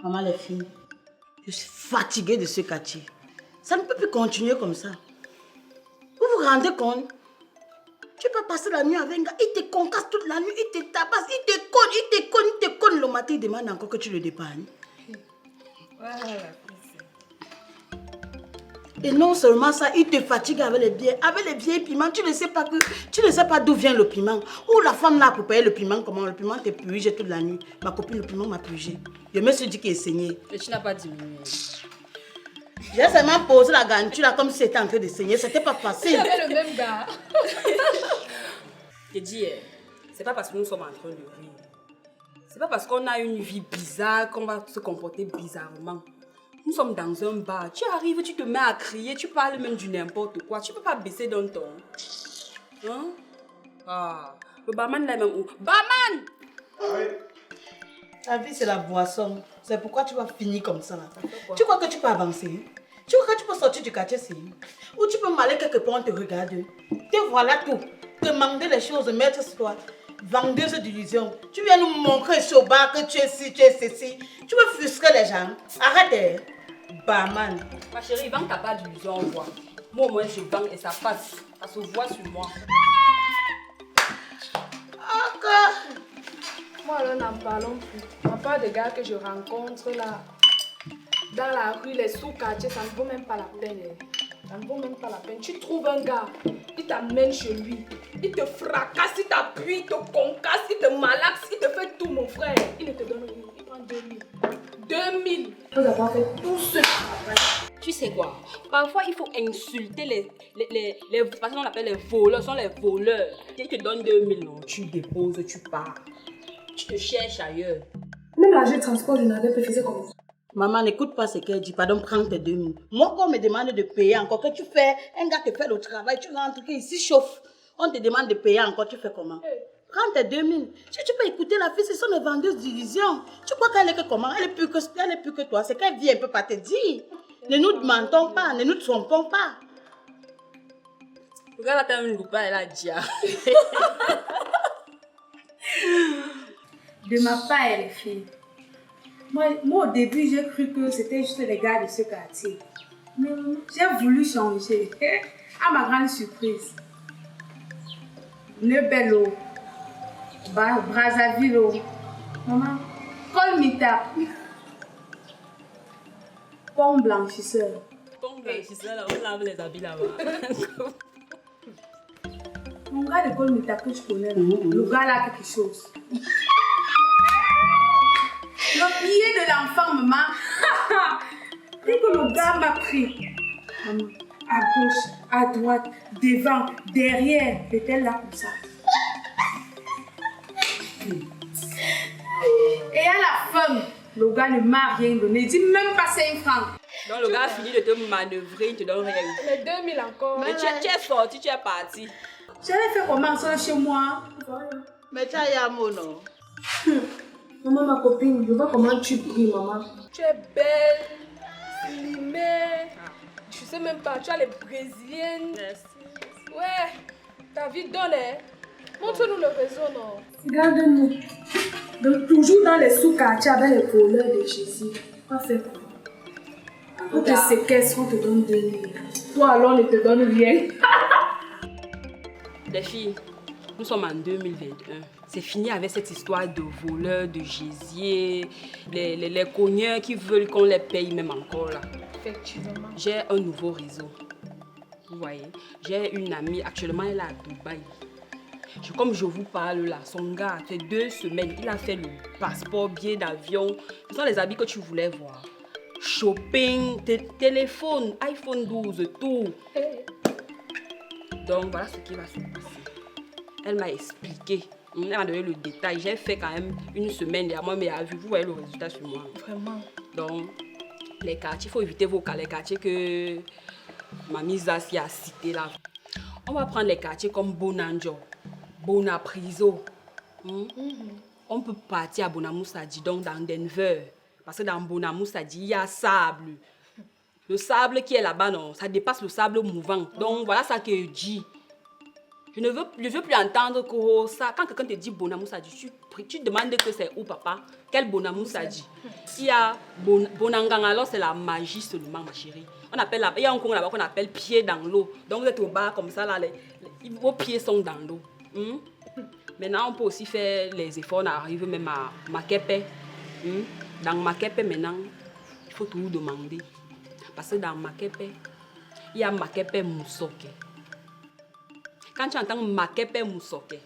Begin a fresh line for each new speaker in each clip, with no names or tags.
Maman, les filles, je suis fatiguée de ce quartier. Ça ne peut plus continuer comme ça. Vous vous rendez compte? Tu peux passer la nuit avec un gars, il te concasse toute la nuit, il te tabasse, il te conne. Le matin, il demande encore que tu le dépannes. Et non seulement ça, il te fatigue avec les vieilles piments. Tu ne sais pas d'où vient le piment. Ou la femme là pour payer le piment, comment le piment t'est purgé toute la nuit. Ma copine, le piment m'a purgé. Je me suis dit qu'il est saigné.
Et tu n'as pas diminué.
J'ai seulement posé la garniture là comme si c'était en train de saigner. C'était pas facile.
J'avais le même gars.
Je dis, c'est pas parce que nous sommes en train de rire. C'est pas parce qu'on a une vie bizarre qu'on va se comporter bizarrement. Nous sommes dans un bar. Tu arrives, tu te mets à crier, tu parles même du n'importe quoi. Tu peux pas baisser d'un ton. Hein? Ah, le barman là même où? Barman!
Oui.
La vie, c'est la boisson. C'est pourquoi tu vas finir comme ça. Tu crois que tu peux avancer? Tu crois que tu peux sortir du quartier ici? Ou tu peux m'aller quelque part, on te regarde. Te voilà tout. Demander les choses, mettre sur toi. Vendeuse d'illusions. Tu viens nous montrer ici au bar que tu es ci, tu es ceci. Tu veux frustrer les gens. Arrête. Barman.
Ma chérie, vends ta part d'illusion, on voit. Moi, au moins, je vends et ça passe. Ça se voit sur moi.
Encore.
Moi, alors, n'en parlons plus. À part des gars que je rencontre là, dans la rue, les sous-quartiers, ça ne vaut même pas la peine. Ça ne vaut même pas la peine. Tu trouves un gars, il t'amène chez lui, il te fracasse, il t'appuie, il te concasse, il te malaxe, il te fait tout, mon frère. Il ne te donne rien, il prend 2000. 2000 pour avoir fait tout ce travail.
Tu sais quoi? Parfois, il faut insulter les parce qu'on appelle les voleurs, ce sont les voleurs. Ils te donnent 2000, non, tu déposes, tu pars. Tu te cherches ailleurs.
Même l'argent de transport, je n'avais pas fait comme ça.
Maman, n'écoute pas ce qu'elle dit. Pardon, prends tes 2000. Moi, quand on me demande de payer encore, que tu fais, un gars te fait le travail, tu rentres ici, chauffe. On te demande de payer encore, tu fais comment? Prends tes 2000. Si tu peux écouter la fille, ce sont les vendeuses d'illusions. Tu crois qu'elle est que comment? Elle est plus que toi. C'est qu'elle vit un peu pas te dire. Ne nous mentons pas, ne nous trompons pas.
Regarde la une loupa, elle a dit.
De ma part, les filles. Moi, au début, j'ai cru que c'était juste les gars de ce quartier. Mais j'ai voulu changer. À ma grande surprise. Nebello, Brazzaville, maman, Colmita, Pomme blanchisseur.
Pomme blanchisseur, là, on lave les habits là-bas.
Mon gars de Colmita que je connais, le gars là, quelque chose. Le billet de l'enfant, maman. Dès que le gars m'a pris, maman, à gauche, à droite, devant, derrière, était là comme ça. Et à la fin, le gars ne m'a rien donné, il dit même pas 5 francs.
Donc le gars a fini de te manœuvrer, il te donne rien.
Les 2000 encore.
Mais tu es sorti, tu es parti.
J'allais faire comment ça chez moi?
Mais tu as un mot, non?
Maman, ma copine, je vois comment tu brilles, maman.
Tu es belle, slimée. Tu sais même pas, tu as les brésiliennes. Ouais, ta vie donne, hein. Montre-nous le réseau, non?
Regarde-nous. Donc, toujours dans les sous-quartiers avec les voleurs de Jésus. On va faire quoi? On te séquestre, on te donne 2000. Toi, alors, on ne te donne rien.
Les filles, nous sommes en 2021. C'est fini avec cette histoire de voleurs, de gésiers, les cogneurs qui veulent qu'on les paye même encore là.
Effectivement.
J'ai un nouveau réseau. Vous voyez, j'ai une amie, actuellement elle est à Dubaï. Comme je vous parle là, son gars a fait 2 semaines, il a fait le passeport, billet d'avion. Ce sont les habits que tu voulais voir. Shopping, téléphone, iPhone 12, tout. Donc voilà ce qui va se passer. Elle m'a expliqué. Elle m'a donné le détail. J'ai fait quand même une semaine derrière moi, mais vous voyez le résultat sur moi.
Vraiment.
Donc, les quartiers, il faut éviter vos quartiers. Les quartiers que Mamie Zassi a cités là. On va prendre les quartiers comme Bonanjo, Bonapriso. On peut partir à Bonamoussadi, donc dans Denver. Parce que dans Bonamoussadi, il y a sable. Le sable qui est là-bas, non, ça dépasse le sable mouvant. Donc voilà ça que je dis. Je veux plus entendre que ça. Quand quelqu'un te dit Bonamou Sadji, tu demandes que c'est où, papa? Quel Bonamou Sadji? S'il y a Bonangang, alors c'est la magie seulement, ma chérie. Il y a un concours là-bas qu'on appelle pied dans l'eau. Donc vous êtes au bar comme ça, là, vos pieds sont dans l'eau. Maintenant, on peut aussi faire les efforts, on arrive même à Makepe. Dans Makepe, maintenant, il faut tout demander. Parce que dans Makepe, il y a Makepe Moussoke. Quand tu entends Makepe Moussoke,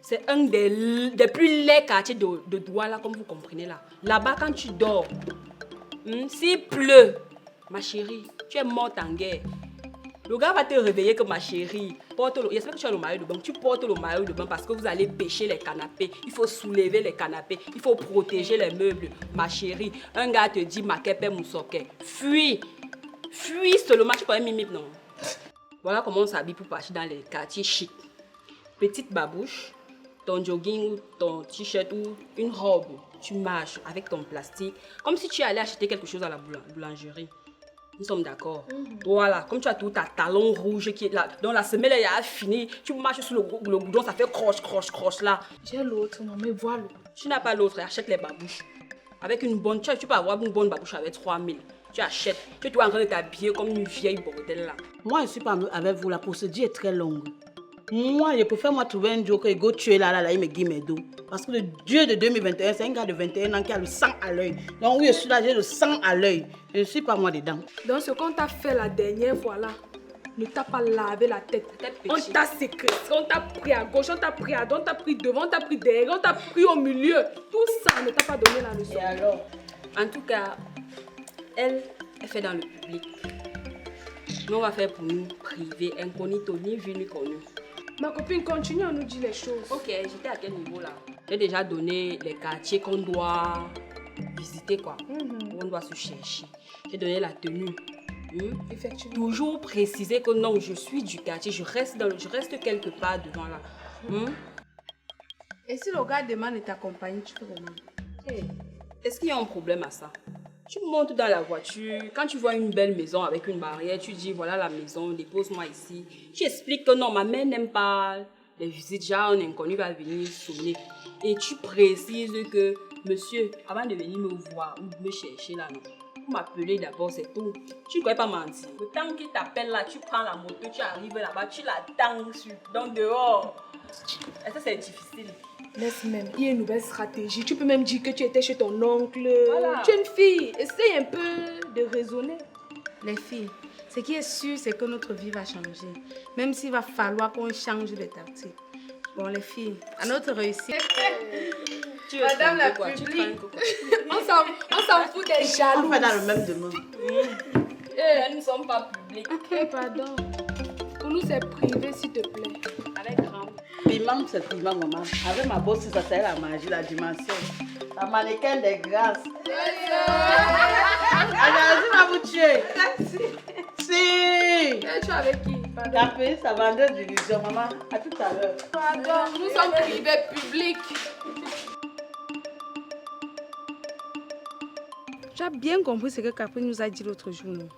c'est un des plus laids quartiers de Douala, comme vous comprenez là. Là-bas, quand tu dors, s'il pleut, ma chérie, tu es morte en guerre. Le gars va te réveiller que ma chérie, j'espère que tu as le maillot de bain, tu portes le maillot de bain parce que vous allez pêcher les canapés, il faut soulever les canapés, il faut protéger les meubles. Ma chérie, un gars te dit Makepe Moussoke, fuis seulement, tu connais Mimip, non? Voilà comment on s'habille pour partir dans les quartiers chics. Petite babouche, ton jogging ou ton t-shirt ou une robe, tu marches avec ton plastique, comme si tu allais acheter quelque chose à la boulangerie. Nous sommes d'accord. Voilà, comme tu as tout ta talon rouge qui est là, donc la semelle elle a fini, tu marches sur le goudron, ça fait croche là.
J'ai l'autre, non mais voilà.
Tu n'as pas l'autre, achète les babouches. Avec une bonne, tu peux avoir une bonne babouche avec 3000. Tu achètes, tu es en train de t'habiller comme une vieille bordelle là.
Moi, je ne suis pas avec vous, la procédure est très longue. Moi, je préfère trouver un joker et go tuer là, il me dit mes dos. Parce que le Dieu de 2021, c'est un gars de 21 ans qui a le sang à l'œil. Donc oui, je suis là, j'ai le sang à l'œil. Je ne suis pas moi dedans.
Donc ce qu'on t'a fait la dernière fois là, ne t'a pas lavé la tête. On t'a sécrété, on t'a pris à gauche, on t'a pris à droite, on t'a pris devant, on t'a pris derrière, on t'a pris au milieu. Tout ça ne t'a pas donné la leçon.
Et alors?
En tout cas, elle fait dans le public. Nous, on va faire pour nous privé, incognito, ni vu ni connu.
Ma copine, continue à nous dire les choses.
Ok, j'étais à quel niveau là? J'ai déjà donné les quartiers qu'on doit visiter, quoi. Où on doit se chercher. J'ai donné la tenue.
Effectivement.
Toujours préciser que non, je suis du quartier, je reste quelque part devant là.
Et si le gars demande de t'accompagner, tu peux comment?
Est-ce qu'il y a un problème à ça? Tu montes dans la voiture, quand tu vois une belle maison avec une barrière, tu dis voilà la maison, dépose-moi ici. Tu expliques que non, ma mère n'aime pas les visites, genre un inconnu va venir sonner. Et tu précises que monsieur, avant de venir me voir ou me chercher là, non, vous m'appelez d'abord, c'est tout. Tu ne connais pas mentir. Le temps qu'il t'appelle là, tu prends la moto, tu arrives là-bas, tu l'attends dans dehors. Et ça c'est difficile.
Laisse même, il y a une nouvelle stratégie. Tu peux même dire que tu étais chez ton oncle.
Voilà.
Tu es une fille. Essaye un peu de raisonner.
Les filles, ce qui est sûr, c'est que notre vie va changer. Même s'il va falloir qu'on change de tactique. Bon, les filles, à notre réussite.
Madame la publique. On s'en fout des jaloux.
On fait dans le même domaine.
Nous ne sommes pas publics.
Pardon. Pour nous, c'est privé, s'il te plaît.
Avec grand.
Piment, c'est piment, maman. Avec ma bosse, ça c'est la magie, la dimension. La mannequin des grâces. Allez, va vous tuer. Si.
Tu es avec qui? Pardon.
Café, ça vendait d'illusion, maman. À tout à l'heure.
Pardon, nous sommes privés publics.
Tu as bien compris ce que Capri nous a dit l'autre jour, non?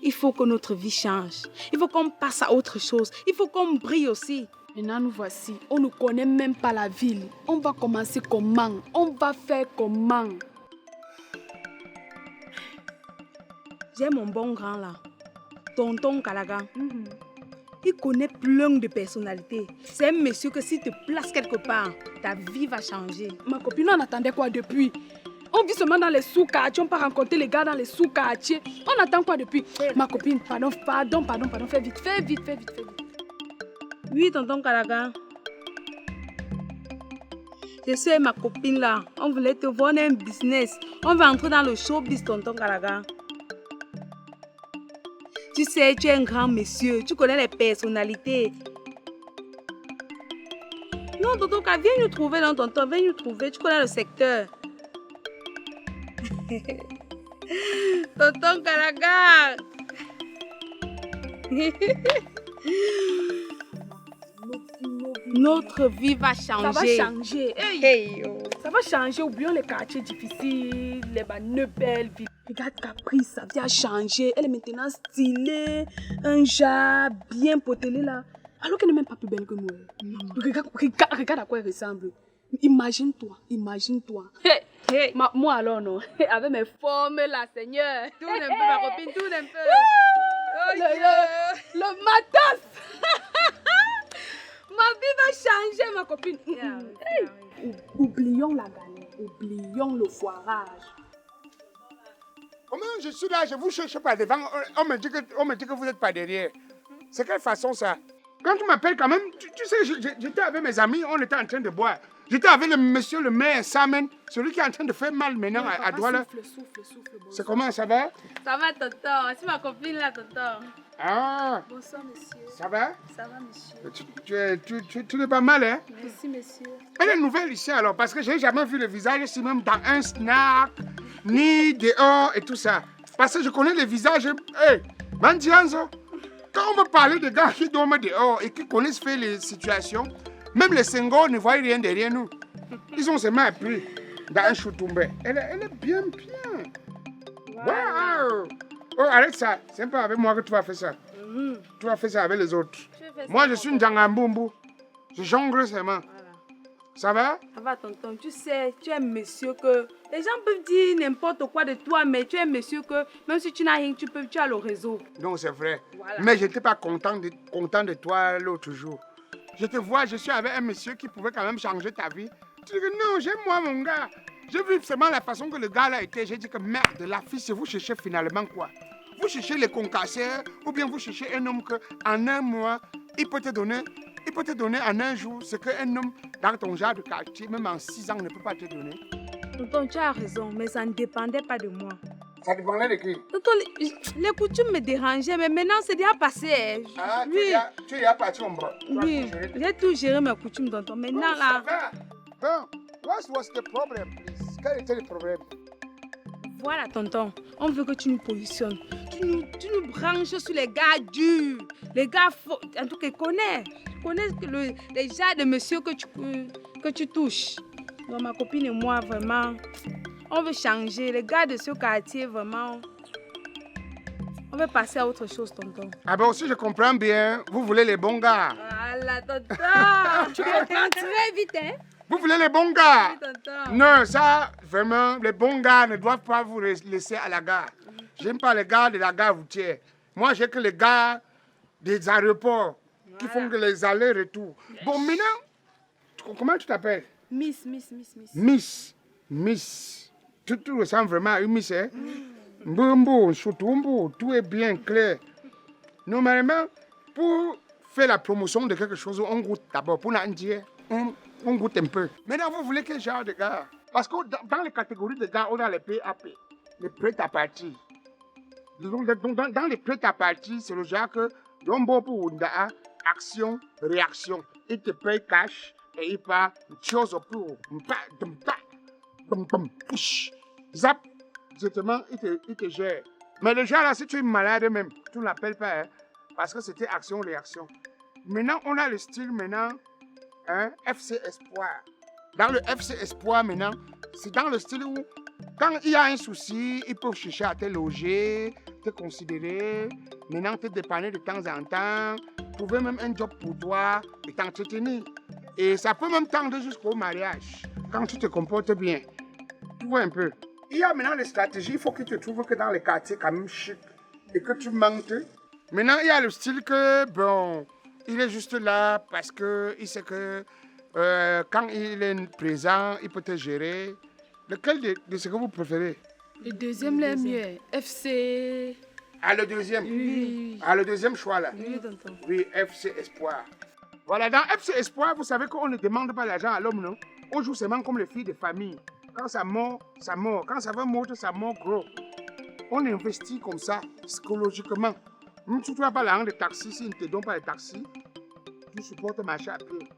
Il faut que notre vie change. Il faut qu'on passe à autre chose. Il faut qu'on brille aussi.
Maintenant, nous voici. On ne connaît même pas la ville. On va commencer comment? On va faire comment?
J'ai mon bon grand là, Tonton Kalaga. Il connaît plein de personnalités. C'est un monsieur que s'il te place quelque part, ta vie va changer.
Ma copine, on attendait quoi depuis? On vit seulement dans les sous-quartiers, on peut rencontrer les gars dans les sous-quartiers. On attend quoi depuis? Ma copine, pardon, fais vite.
Oui, Tonton Kalaga. Je suis avec ma copine là. On voulait te voir un business. On va entrer dans le showbiz, Tonton Kalaga. Tu sais, tu es un grand monsieur. Tu connais les personnalités. Non, Tonton Kalaga, viens nous trouver, non, tonton. Viens nous trouver. Tu connais le secteur. Tonton Kalaga. Notre vie va changer.
Ça va changer.
Hey, oh.
Ça va changer. Oublions les quartiers difficiles, les banlieues belles. Regarde Caprice, sa vie a changé. Elle est maintenant stylée. Un jar bien potelé là.
Alors qu'elle n'est même pas plus belle que nous. Regarde à quoi elle ressemble. Imagine-toi.
Hey.
Moi alors, non. Avec mes formes là, Seigneur.
Tourne un peu, ma copine, tourne un peu.
Le matos.
Ma vie va changer, ma copine.
Oublions la galère. Oublions le foirage.
Comment je suis là, je vous cherche pas devant, on me dit que vous n'êtes pas derrière. C'est quelle façon ça? Quand tu m'appelles quand même, tu sais, j'étais avec mes amis, on était en train de boire. J'étais avec le monsieur le maire Samen, celui qui est en train de faire mal maintenant à Douala.
Souffle.
C'est comment, ça va?
Ça va, tonton. C'est ma copine là, tonton.
Ah,
Bonsoir, monsieur.
ça va?
Ça va, monsieur.
Tu n'es pas mal, hein?
Merci, monsieur.
Elle est nouvelle ici alors, parce que je n'ai jamais vu le visage ici, même dans un snack, ni dehors et tout ça. Parce que je connais les visages. Hey, Mandianzo, quand on me parler de gars qui dorment dehors et qui connaissent faire les situations, même les Senghor ne voient rien derrière nous. Ils ont seulement appris dans un choutoumbe. Elle est bien. Wow! Oh, arrête ça. C'est pas avec moi que tu vas faire ça. Tu vas faire ça avec les autres. Moi, je suis une Djangambumbu. Je jongle seulement. Ça va?
Ça va, tonton. Tu sais, tu es un monsieur que... Les gens peuvent dire n'importe quoi de toi, mais tu es un monsieur que même si tu n'as rien, tu as le réseau.
Non, c'est vrai.
Voilà.
Mais je n'étais pas content de toi l'autre jour. Je te vois, je suis avec un monsieur qui pouvait quand même changer ta vie. Tu dis que non, j'aime moi mon gars. J'ai vu seulement la façon que le gars là était. J'ai dit que merde, la fille, c'est vous cherchez finalement quoi? Vous cherchez les concasseurs ou bien vous cherchez un homme qu'en un mois, il peut te donner en un jour ce qu'un homme dans ton genre de quartier, même en 6 ans, ne peut pas te donner.
Tonton, tu as raison, mais ça ne dépendait pas de moi.
Ça dépendait de qui?
Tonton, les coutumes me dérangeaient, mais maintenant c'est déjà passé.
Ah,
Oui,
tu es parti en bras.
oui. J'ai tout géré mes coutumes, tonton. Maintenant là...
Bon, what was the problem, please? Quel était le problème?
Voilà, tonton. On veut que tu nous positionnes. Tu nous branches sur les gars durs. Les gars faux. En tout cas, connais les genres de monsieur que tu touches. Donc, ma copine et moi, vraiment, on veut changer. Les gars de ce quartier, vraiment, on veut passer à autre chose, tonton.
Ah ben aussi, je comprends bien. Vous voulez les bons gars.
Voilà, tonton. Tu comprends très vite, hein?
Vous voulez les bons gars.
Oui, tonton.
Non, ça, vraiment, les bons gars ne doivent pas vous laisser à la gare. J'aime pas les gars de la gare routière. Moi, j'ai que les gars des aéroports qui font que les allers-retours. Bon, maintenant, comment tu t'appelles? Miss. Tu ressembles vraiment à une miss, hein? Mbumbu, Choutoumbu, tout est bien clair. Normalement, pour faire la promotion de quelque chose, on goûte d'abord. Pour l'andier, on goûte un peu. Maintenant, vous voulez quel genre de gars? Parce que dans les catégories de gars, on a les PAP, les prêts à partir. Dans les prêts à partir, c'est le genre que, action, réaction. Il te paye cash et il part, chose au plus haut. Zap, exactement, il te gère. Mais le genre là, si tu es malade même, tu ne l'appelles pas, hein, parce que c'était action-réaction. Maintenant, on a le style maintenant, hein, FC Espoir. Dans le FC Espoir maintenant, c'est dans le style où, quand il y a un souci, ils peuvent chercher à te loger, te considérer, maintenant te dépanner de temps en temps, trouver même un job pour toi et t'entretenir. Et ça peut même tendre jusqu'au mariage, quand tu te comportes bien. Tu vois un peu. Il y a maintenant les stratégies, il faut que tu te trouves que dans les quartiers quand même chic et que tu mentes. Maintenant, il y a le style que, bon, il est juste là parce qu'il sait que quand il est présent, il peut te gérer. Lequel de ce que vous préférez?
Le deuxième, le mieux. FC.
Ah, le deuxième?
Oui.
Ah, le deuxième choix là?
Oui, tonton.
Oui, FC Espoir. Voilà, dans FC Espoir, vous savez qu'on ne demande pas l'argent à l'homme, non? On joue seulement comme les filles de famille. Quand ça mord, ça mord. Quand ça va mordre, ça mord gros. On investit comme ça, psychologiquement. Même si tu n'as pas l'argent de taxi, s'ils ne te donnent pas les taxis, tu supportes marcher à pied.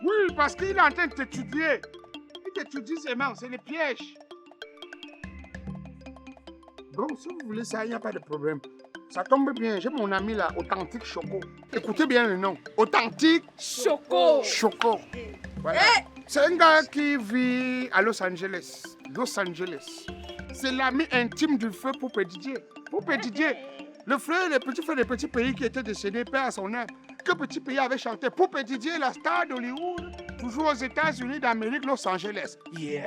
Oui, parce qu'il est en train de t'étudier. Il t'étudie seulement, c'est le piège. Bon, si vous voulez ça, il n'y a pas de problème. Ça tombe bien, j'ai mon ami là, Authentique Choco. Écoutez bien le nom. Authentique
Choco.
Choco. Voilà. C'est un gars qui vit à Los Angeles. C'est l'ami intime du feu pour Didier. Pour Didier, Le frère, les petits frères des petits pays qui étaient décédés, paix à son âme. Que petit pays avait chanté pour Petit Didier, la star d'Hollywood, toujours aux États-Unis d'Amérique, Los Angeles. Yeah!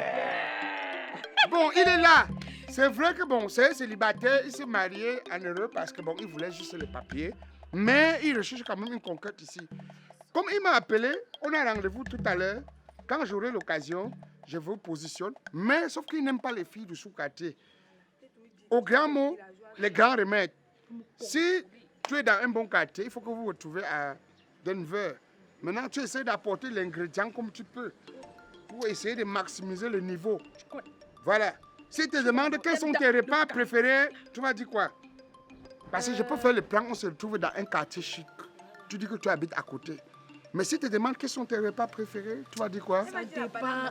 Bon, il est là. C'est vrai que bon, c'est célibataire, il s'est marié en Europe parce que bon, il voulait juste les papiers. Mais il recherche quand même une conquête ici. Comme il m'a appelé, on a rendez-vous tout à l'heure. Quand j'aurai l'occasion, je vous positionne. Mais sauf qu'il n'aime pas les filles du sous-quartier. Au grand mot, les grands remèdes. Si tu es dans un bon quartier, il faut que vous vous retrouvez à Denver. Maintenant, tu essaies d'apporter l'ingrédient comme tu peux pour essayer de maximiser le niveau. Voilà. Si tu te demandes quels sont tes repas préférés, tu vas dire quoi? Parce que je peux faire le plan, on se retrouve dans un quartier chic. Tu dis que tu habites à côté. Mais si tu te demandes quels sont tes repas préférés, tu vas dire quoi?
Ça dépend.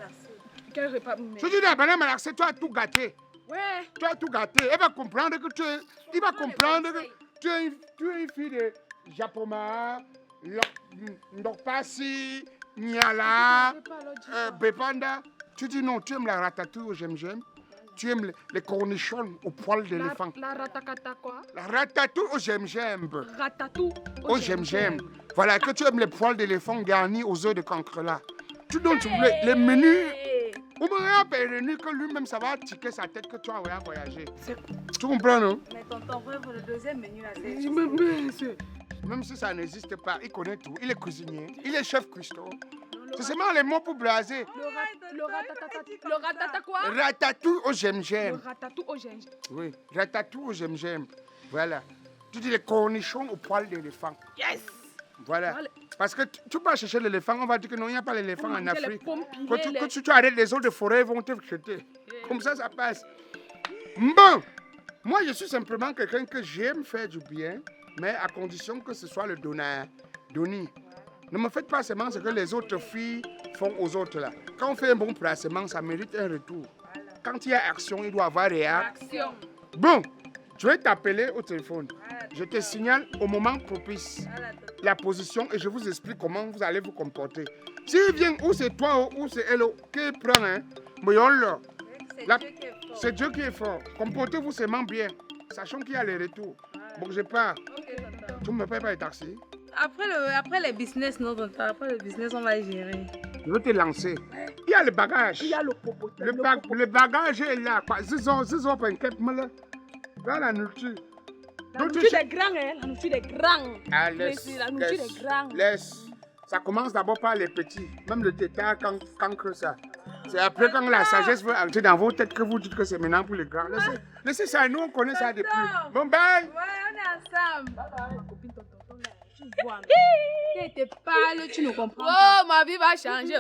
Quel repas?
Si tu dis la banane malaxée, tu as tout gâté.
Ouais.
Tu as tout gâté. Il va comprendre que tu es... Il va comprendre que tu es une fille de Japoma, Ndokpasi, Niala, Bepanda. Tu dis non, tu aimes la ratatouille au j'aime. Tu aimes les cornichons au poil d'éléphant.
La ratakata quoi?
La ratatouille au j'aime.
Ratatouille
Au j'aime. Voilà, que tu aimes les poils d'éléphant garnis aux œufs de cancrelat. Tu donnes les menus. Ou bien Pérénie que lui-même ça va tiquer sa tête que tu as voyagé. Tu comprends, non?
Mais tonton, pour le deuxième menu là, c'est...
Même si ça n'existe pas, il connaît tout. Il est cuisinier, il est chef cuistot. C'est seulement les mots pour blaser.
Le ratata quoi?
Ratatouille au j'aime.
Le ratatouille au gingembre.
Oui, ratatouille au j'aime. Voilà. Tu dis les cornichons au poil d'éléphant.
Yes!
Voilà. Parce que tu vas chercher l'éléphant, on va dire que non, il n'y a pas l'éléphant en Afrique. Quand tu arrêtes les autres de forêt, ils vont te jeter. Comme ça passe. Bon, moi je suis simplement quelqu'un que j'aime faire du bien, mais à condition que ce soit le donneur. Donner. Ne me faites pas seulement ce que les autres filles font aux autres là. Quand on fait un bon placement, ça mérite un retour. Quand il y a action, il doit y avoir réaction. Bon, je vais t'appeler au téléphone. Je te signale au moment propice la position et je vous explique comment vous allez vous comporter. S'il vient ou c'est toi ou c'est elle qui prend, hein, c'est Dieu qui est fort. Comportez-vous seulement bien, sachant qu'il y a les retours. Bon, je pars. Tu ne me payes pas les taxis?
Après les business, non, tonton, après le business, on va gérer.
Je vais te lancer. Il y a le bagage.
Il y a le popote.
Le bagage est là. Zizo, pas un cap, dans la nourriture.
La nourriture des grands, hein? La nourriture des grands.
Ah, laisse. Laisse. Ça commence d'abord par les petits. Même le tétard, quand que ça. C'est après quand la sagesse veut entrer dans vos têtes que vous dites que c'est maintenant pour les grands. Laissez ça, nous on connaît ça depuis. Bon, bye.
Ouais, on est ensemble. Ma copine, tonton, là, tu vois. Tu te parles, tu ne comprends pas.
Oh, ma vie va changer.